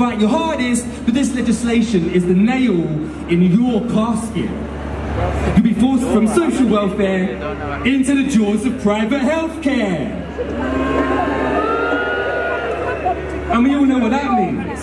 fight your hardest, but this legislation is the nail in your casket. You'll be forced from social welfare into the jaws of private healthcare. And we all know what that means.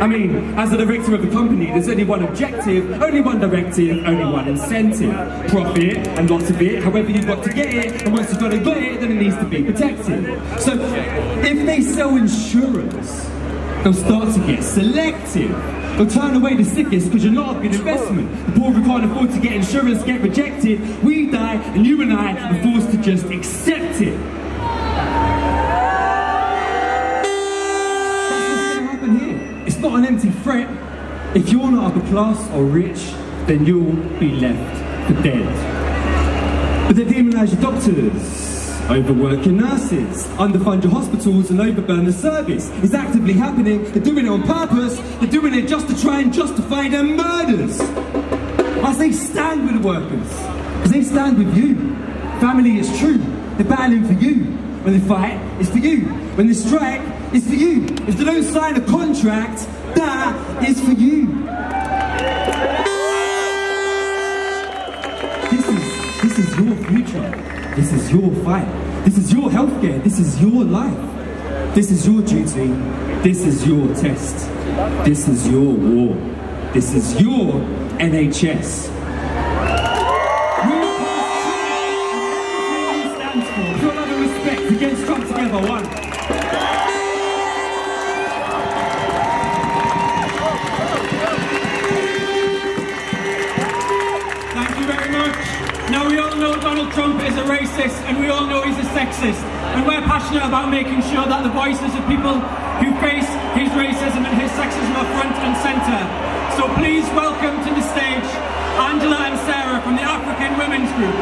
I mean, as a director of the company, there's only one objective, only one directive, only one incentive. Profit, and lots of it, however you've got to get it, and once you've got it, then it needs to be protected. So, if they sell insurance, they'll start to get selective. They'll turn away the sickest because you're not a good investment. The poor who can't afford to get insurance get rejected. We die, and you and I are forced to just accept it. It's not an empty threat. If you're not upper class or rich, then you'll be left for dead. But they demonise your doctors, overwork your nurses, underfund your hospitals and overburn the service. It's actively happening. They're doing it on purpose. They're doing it just to try and justify their murders. I say stand with the workers, because they stand with you. Family is true. They're battling for you. When they fight, it's for you. When they strike, it's for you. If they don't sign a contract, that is for you. This is your future. This is your fight. This is your healthcare. This is your life. This is your duty. This is your test. This is your war. This is your NHS. Pure love and respect against Trump together, one. Thank you very much. Now we all know Donald Trump is a racist and we all know he's a sexist. And we're passionate about making sure that the voices of people who face his racism and his sexism are front and centre. So please welcome to the stage Angela and Sarah from the African Women's Group.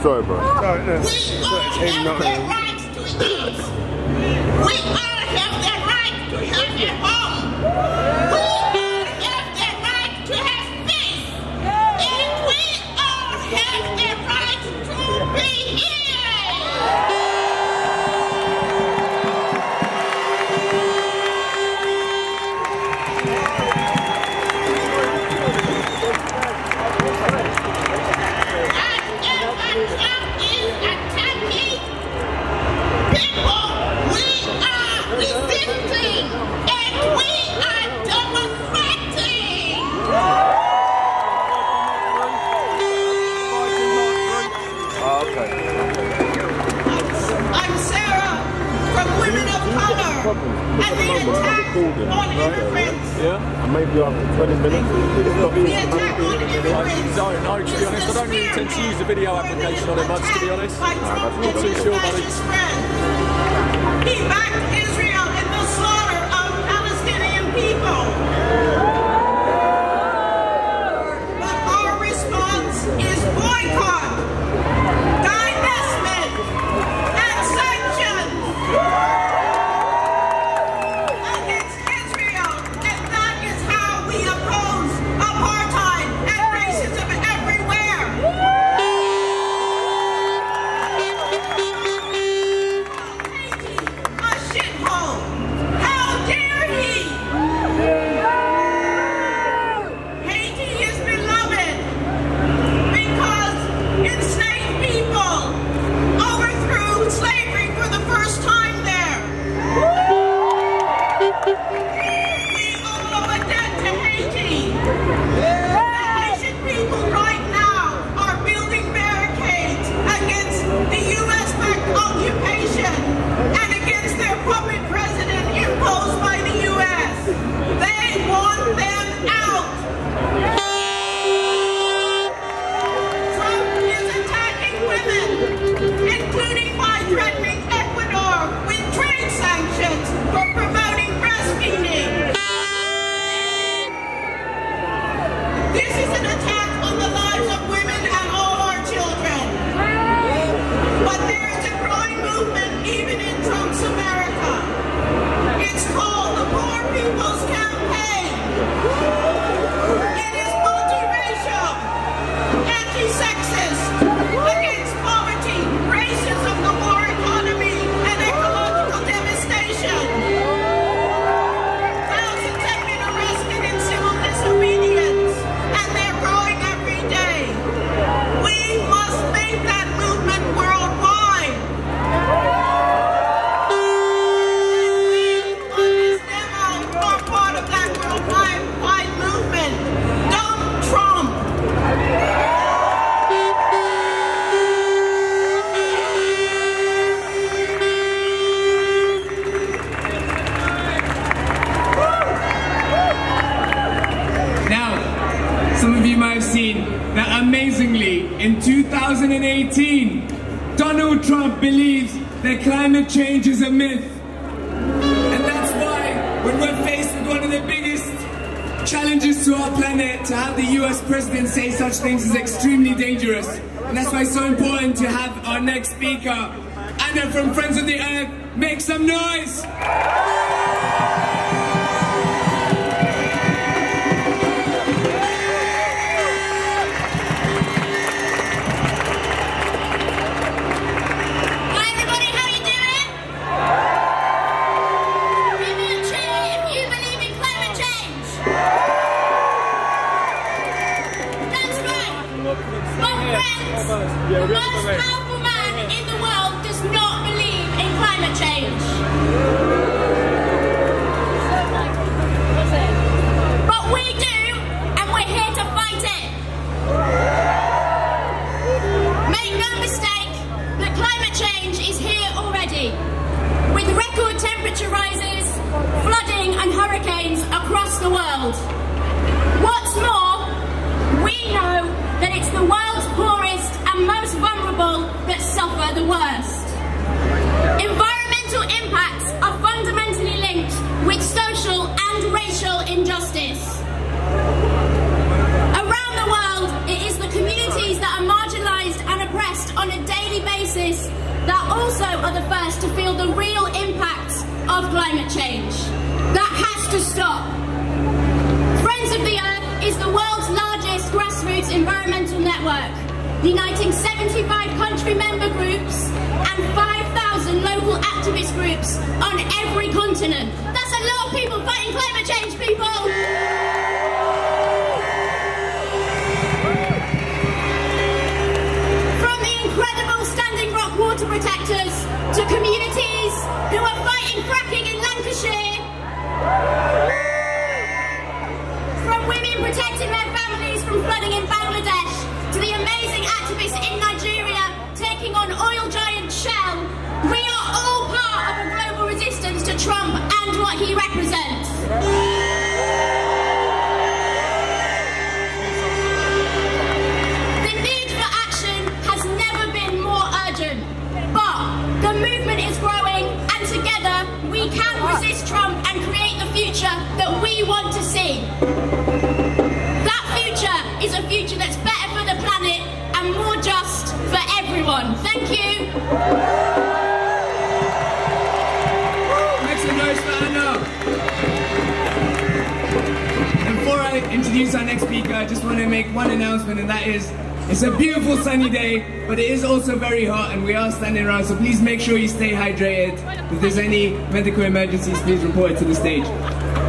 Sorry, bro. We all have the right to eat. We all have the right to have a home. We all have the right to have peace. And we all have the right to be here. And the attack on immigrants. Yeah, and maybe after 20 minutes. The attack on immigrants. I don't know, to be honest. I don't really intend to use the video application on it much, to be honest. Not too sure, buddy. He backed Israel in the slaughter of Palestinian people. But our response is boycott. 2018, Donald Trump believes that climate change is a myth. And that's why, when we're faced with one of the biggest challenges to our planet, to have the US president say such things is extremely dangerous. And that's why it's so important to have our next speaker, Anna from Friends of the Earth. Make some noise! The most powerful man in the world does not believe in climate change. But we do, and we're here to fight it. Make no mistake that climate change is here already, with record temperature rises, flooding and hurricanes across the world. What's more, we know that it's the world's poorest and most vulnerable that suffer the worst. Environmental impacts are fundamentally linked with social and racial injustice. Around the world, it is the communities that are marginalised and oppressed on a daily basis that also are the first to feel the real impacts of climate change. That has to stop. Friends of the Earth is the world's largest grassroots environmental network, uniting 75 country member groups and 5,000 local activist groups on every continent. That's a lot of people fighting climate change, people! From the incredible Standing Rock water protectors to communities who are fighting fracking in Lancashire, from women protecting their families from flooding in Bangladesh, to the amazing activists in Nigeria taking on oil giant Shell, we are all part of a global resistance to Trump and what he represents. The need for action has never been more urgent, but the movement is growing, and together we can resist Trump and create the future that we want to see. That future is a future that's better for the planet and more just for everyone. Thank you. Make some noise for Anna. And before I introduce our next speaker, I just want to make one announcement, and that is, it's a beautiful sunny day, but it is also very hot, and we are standing around, so please make sure you stay hydrated. If there's any medical emergencies, please report it to the stage.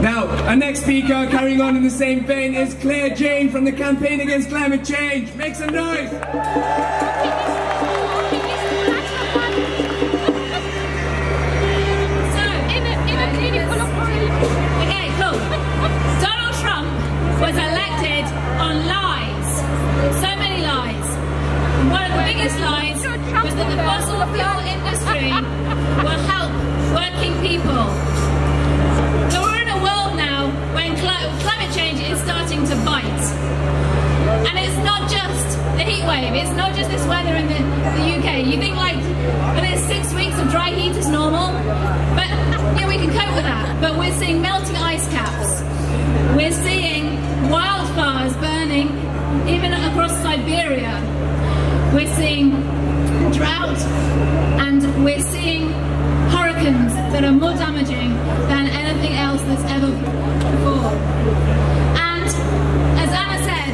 Now, our next speaker, carrying on in the same vein, is Claire Jane from the Campaign Against Climate Change. Make some noise! Okay, cool. Donald Trump was elected on lies. So many lies. One of the biggest lies was that the fossil fuel industry will help working people. So we're in a world now when climate change is starting to bite. And it's not just the heat wave, it's not just this weather in the UK. You think like, well, there's 6 weeks of dry heat is normal, but yeah, we can cope with that. But we're seeing melting ice caps. We're seeing wildfires burning even across Siberia. We're seeing drought, and we're seeing hurricanes that are more damaging than anything else that's ever before. And as Anna said,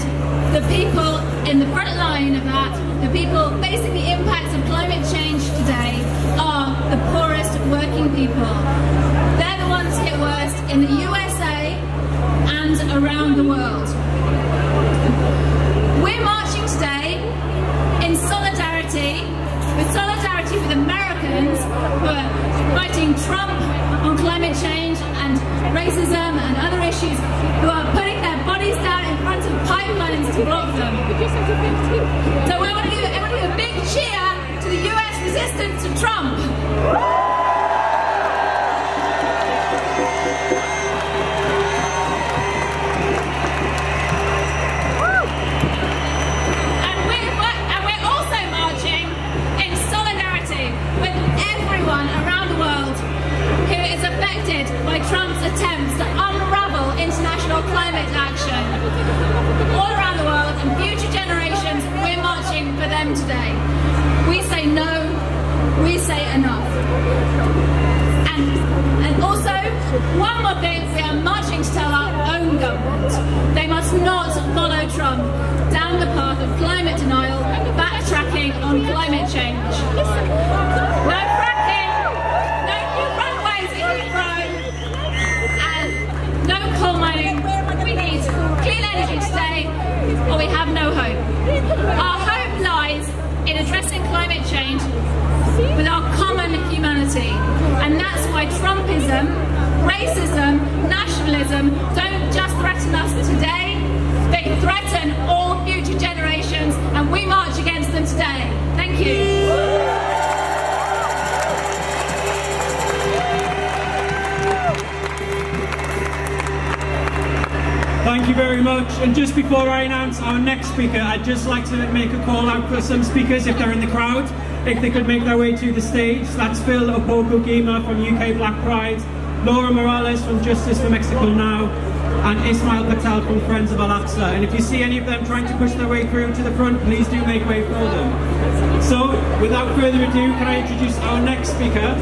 the people in the front line of that, the people facing the impacts of climate change today, are the poorest working people. They're the ones hit worst in the USA and around the world. We're marching today in solidarity with Americans who are fighting Trump on climate change and racism and other issues, who are putting their bodies down in front of pipelines to block them. So we want to give a big cheer to the US resistance to Trump. We say no, we say enough. And also, one more thing, we are marching to tell our own government they must not follow Trump down the path of climate denial, backtracking on climate change. No fracking, no new runways at Heathrow, and no coal mining. We need clean energy today, or we have no hope. Our hope lies in addressing climate change with our common humanity. And that's why Trumpism, racism, nationalism don't just threaten us today, they threaten all future generations, and we march against them today. Thank you. Thank you very much. And just before I announce our next speaker, I'd just like to make a call out for some speakers if they're in the crowd, if they could make their way to the stage. That's Phil Opoko-Gima from UK Black Pride, Laura Morales from Justice for Mexico Now, and Ismail Patel from Friends of Al-Aqsa. And if you see any of them trying to push their way through to the front, please do make way for them. So, without further ado, can I introduce our next speaker,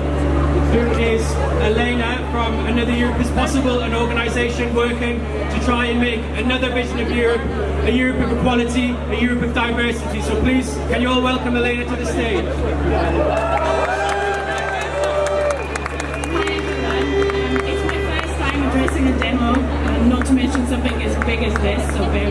who is Elena from Another Europe is Possible, an organisation working to try and make another vision of Europe, a Europe of equality, a Europe of diversity. So please, can you all welcome Elena to the stage? It's my first time addressing a demo, not to mention something as big as this, so bear